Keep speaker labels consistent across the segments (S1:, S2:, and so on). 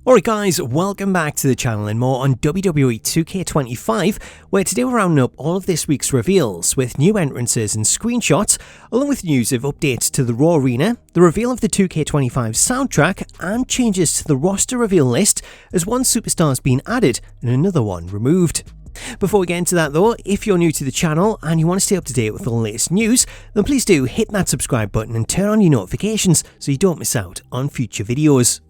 S1: Alright guys, welcome back to the channel and more on WWE 2K25, where today we're rounding up all of this week's reveals with new entrances and screenshots, along with news of updates to the Raw Arena, the reveal of the 2K25 soundtrack, and changes to the roster reveal list as one superstar has been added and another one removed. Before we get into that though, if you're new to the channel and you want to stay up to date with all the latest news, then please do hit that subscribe button and turn on your notifications so you don't miss out on future videos.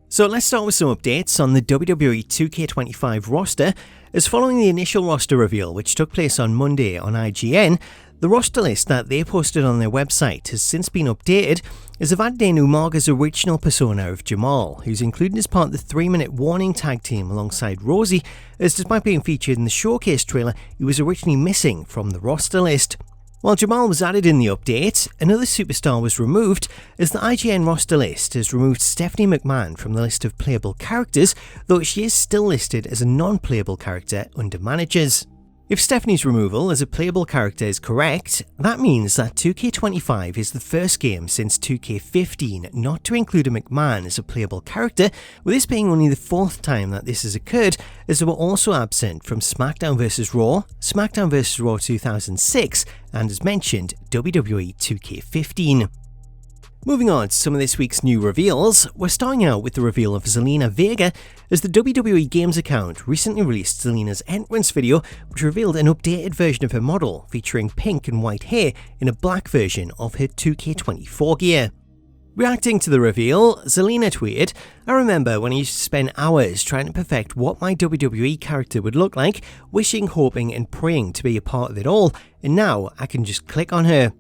S1: So let's start with some updates on the WWE 2K25 roster, as following the initial roster reveal which took place on Monday on IGN, the roster list that they posted on their website has since been updated as they've added in Umaga's original persona of Jamal, who's included as part of the 3-minute warning tag team alongside Rosie, as despite being featured in the showcase trailer, he was originally missing from the roster list. While Jamal was added in the update, another superstar was removed, as the IGN roster list has removed Stephanie McMahon from the list of playable characters, though she is still listed as a non-playable character under managers. If Stephanie's removal as a playable character is correct, that means that 2K25 is the first game since 2K15 not to include a McMahon as a playable character, with this being only the 4th time that this has occurred, as they were also absent from SmackDown vs Raw, SmackDown vs Raw 2006, and as mentioned, WWE 2K15. Moving on to some of this week's new reveals, we're starting out with the reveal of Zelina Vega, as the WWE Games account recently released Zelina's entrance video, which revealed an updated version of her model featuring pink and white hair in a black version of her 2K24 gear. Reacting to the reveal, Zelina tweeted, "I remember when I used to spend hours trying to perfect what my WWE character would look like, wishing, hoping and praying to be a part of it all, and now I can just click on her."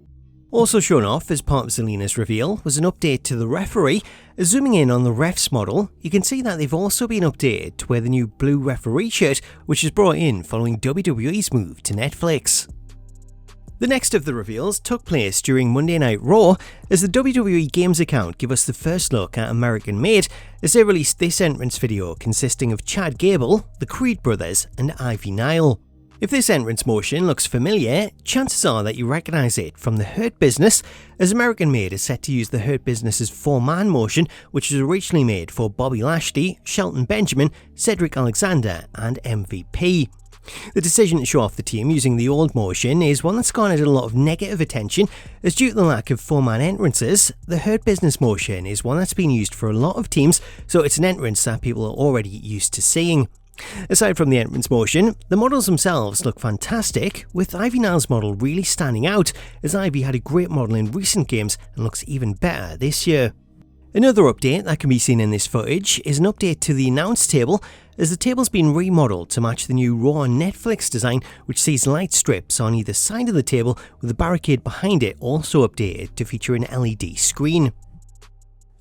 S1: Also shown off as part of Zelina's reveal was an update to the referee. Zooming in on the ref's model, you can see that they've also been updated to wear the new blue referee shirt, which was brought in following WWE's move to Netflix. The next of the reveals took place during Monday Night Raw, as the WWE Games account gave us the first look at American Made, as they released this entrance video consisting of Chad Gable, the Creed brothers and Ivy Nile. If this entrance motion looks familiar, chances are that you recognise it from the Hurt Business, as American Made is set to use the Hurt Business's 4-man motion, which was originally made for Bobby Lashley, Shelton Benjamin, Cedric Alexander and MVP. The decision to show off the team using the old motion is one that's garnered a lot of negative attention, as due to the lack of 4-man entrances, the Hurt Business motion is one that's been used for a lot of teams, so it's an entrance that people are already used to seeing. Aside from the entrance motion, the models themselves look fantastic, with Ivy Nile's model really standing out, as Ivy had a great model in recent games and looks even better this year. Another update that can be seen in this footage is an update to the announce table, as the table's been remodeled to match the new Raw and Netflix design, which sees light strips on either side of the table, with the barricade behind it also updated to feature an LED screen.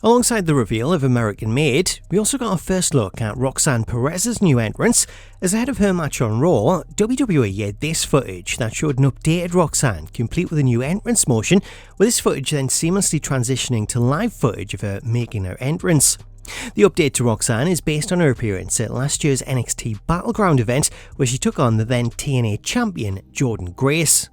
S1: Alongside the reveal of American Made, we also got our first look at Roxanne Perez's new entrance, as ahead of her match on Raw, WWE had this footage that showed an updated Roxanne complete with a new entrance motion, with this footage then seamlessly transitioning to live footage of her making her entrance. The update to Roxanne is based on her appearance at last year's NXT Battleground event, where she took on the then TNA champion Jordynne Grace.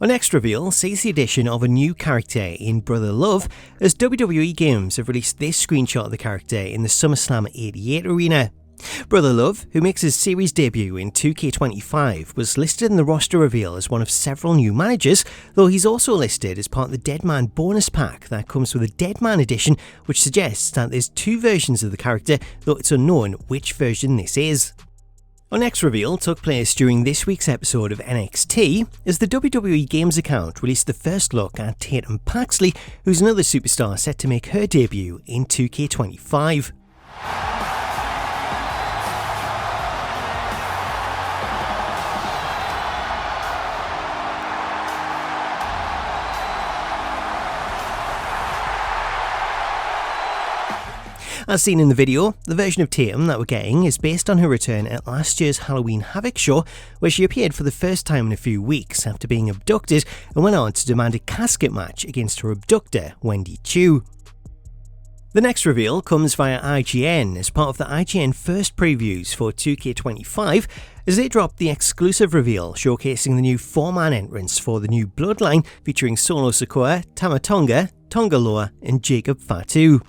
S1: Our next reveal sees the addition of a new character in Brother Love, as WWE Games have released this screenshot of the character in the SummerSlam 88 arena. Brother Love, who makes his series debut in 2K25, was listed in the roster reveal as one of several new managers, though he's also listed as part of the Deadman bonus pack that comes with a Deadman edition, which suggests that there's 2 versions of the character, though it's unknown which version this is. Our next reveal took place during this week's episode of NXT, as the WWE Games account released the first look at Tatum Paxley, who's another superstar set to make her debut in 2K25. As seen in the video, the version of Tatum that we're getting is based on her return at last year's Halloween Havoc show, where she appeared for the first time in a few weeks after being abducted and went on to demand a casket match against her abductor, Wendy Chu. The next reveal comes via IGN as part of the IGN first previews for 2K25, as they dropped the exclusive reveal showcasing the new 4-man entrance for the new Bloodline, featuring Solo Sikoa, Tama Tonga, Tonga Loa and Jacob Fatu.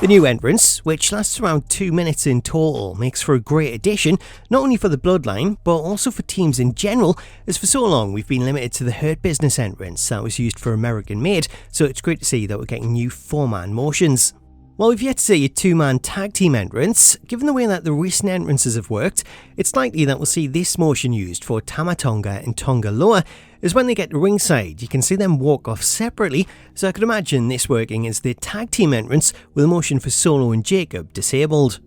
S1: The new entrance, which lasts around 2 minutes in total, makes for a great addition, not only for the Bloodline, but also for teams in general, as for so long we've been limited to the Hurt Business entrance that was used for American Made, so it's great to see that we're getting new 4-man motions. While we've yet to see a 2-man tag team entrance, given the way that the recent entrances have worked, it's likely that we'll see this motion used for Tama Tonga and Tonga Loa, as when they get to ringside you can see them walk off separately, so I could imagine this working as the tag team entrance with a motion for Solo and Jacob disabled.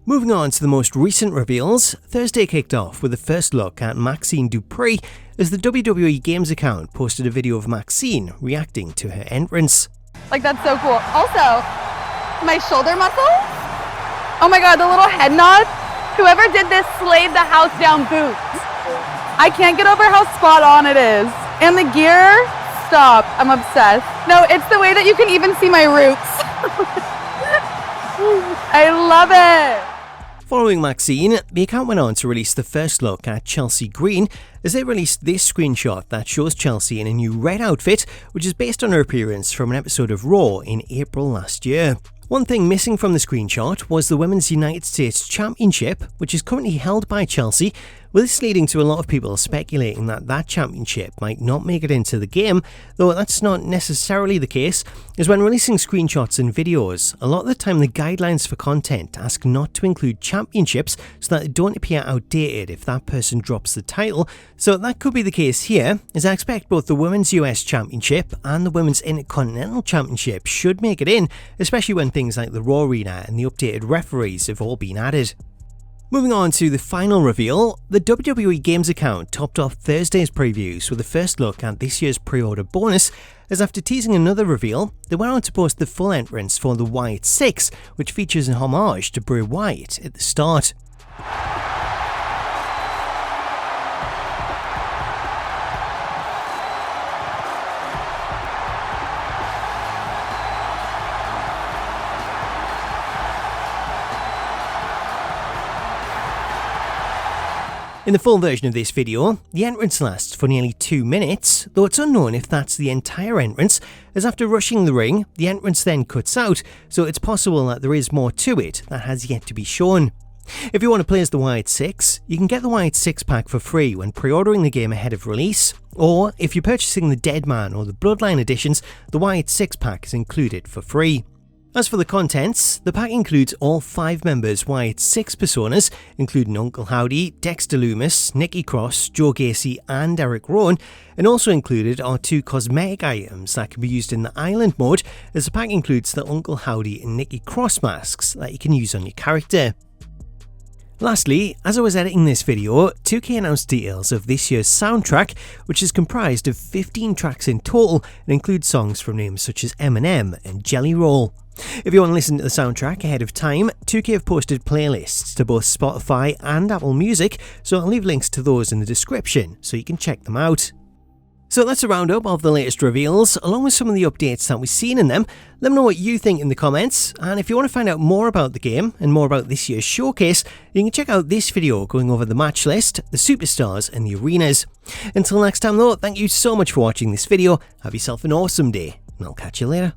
S1: Moving on to the most recent reveals, Thursday kicked off with a first look at Maxxine Dupree as the WWE Games account posted a video of Maxxine reacting to her entrance.
S2: Like, that's so cool. Also, my shoulder muscles. Oh my god, the little head nod. Whoever did this slayed the house down boots. I can't get over how spot on it is. And the gear, stop, I'm obsessed. No, it's the way that you can even see my roots. I love it.
S1: Following Maxxine, the account went on to release the first look at Chelsea Green as they released this screenshot that shows Chelsea in a new red outfit, which is based on her appearance from an episode of Raw in April last year. One thing missing from the screenshot was the Women's United States Championship, which is currently held by Chelsea, with this leading to a lot of people speculating that that championship might not make it into the game, though that's not necessarily the case, as when releasing screenshots and videos, a lot of the time the guidelines for content ask not to include championships so that they don't appear outdated if that person drops the title, so that could be the case here, as I expect both the Women's US Championship and the Women's Intercontinental Championship should make it in, especially when things like the Raw Arena and the updated referees have all been added. Moving on to the final reveal, the WWE Games account topped off Thursday's previews with a first look at this year's pre-order bonus, as after teasing another reveal, they went on to post the full entrance for the Wyatt Sicks, which features an homage to Bray Wyatt at the start. In the full version of this video, the entrance lasts for nearly 2 minutes, though it's unknown if that's the entire entrance, as after rushing the ring, the entrance then cuts out, so it's possible that there is more to it that has yet to be shown. If you want to play as the Wyatt Sicks, you can get the Wyatt Sicks pack for free when pre-ordering the game ahead of release, or if you're purchasing the Deadman or the Bloodline editions, the Wyatt Sicks pack is included for free. As for the contents, the pack includes all 5 members' Wyatt Sicks personas, including Uncle Howdy, Dexter Lumis, Nikki Cross, Joe Gacy and Erick Rowan, and also included are 2 cosmetic items that can be used in the Island mode, as the pack includes the Uncle Howdy and Nikki Cross masks that you can use on your character. Lastly, as I was editing this video, 2K announced details of this year's soundtrack, which is comprised of 15 tracks in total and includes songs from names such as Eminem and Jelly Roll. If you want to listen to the soundtrack ahead of time, 2K have posted playlists to both Spotify and Apple Music, so I'll leave links to those in the description so you can check them out. So that's a roundup of the latest reveals, along with some of the updates that we've seen in them. Let me know what you think in the comments, and if you want to find out more about the game and more about this year's showcase, you can check out this video going over the match list, the superstars and the arenas. Until next time though, thank you so much for watching this video, have yourself an awesome day, and I'll catch you later.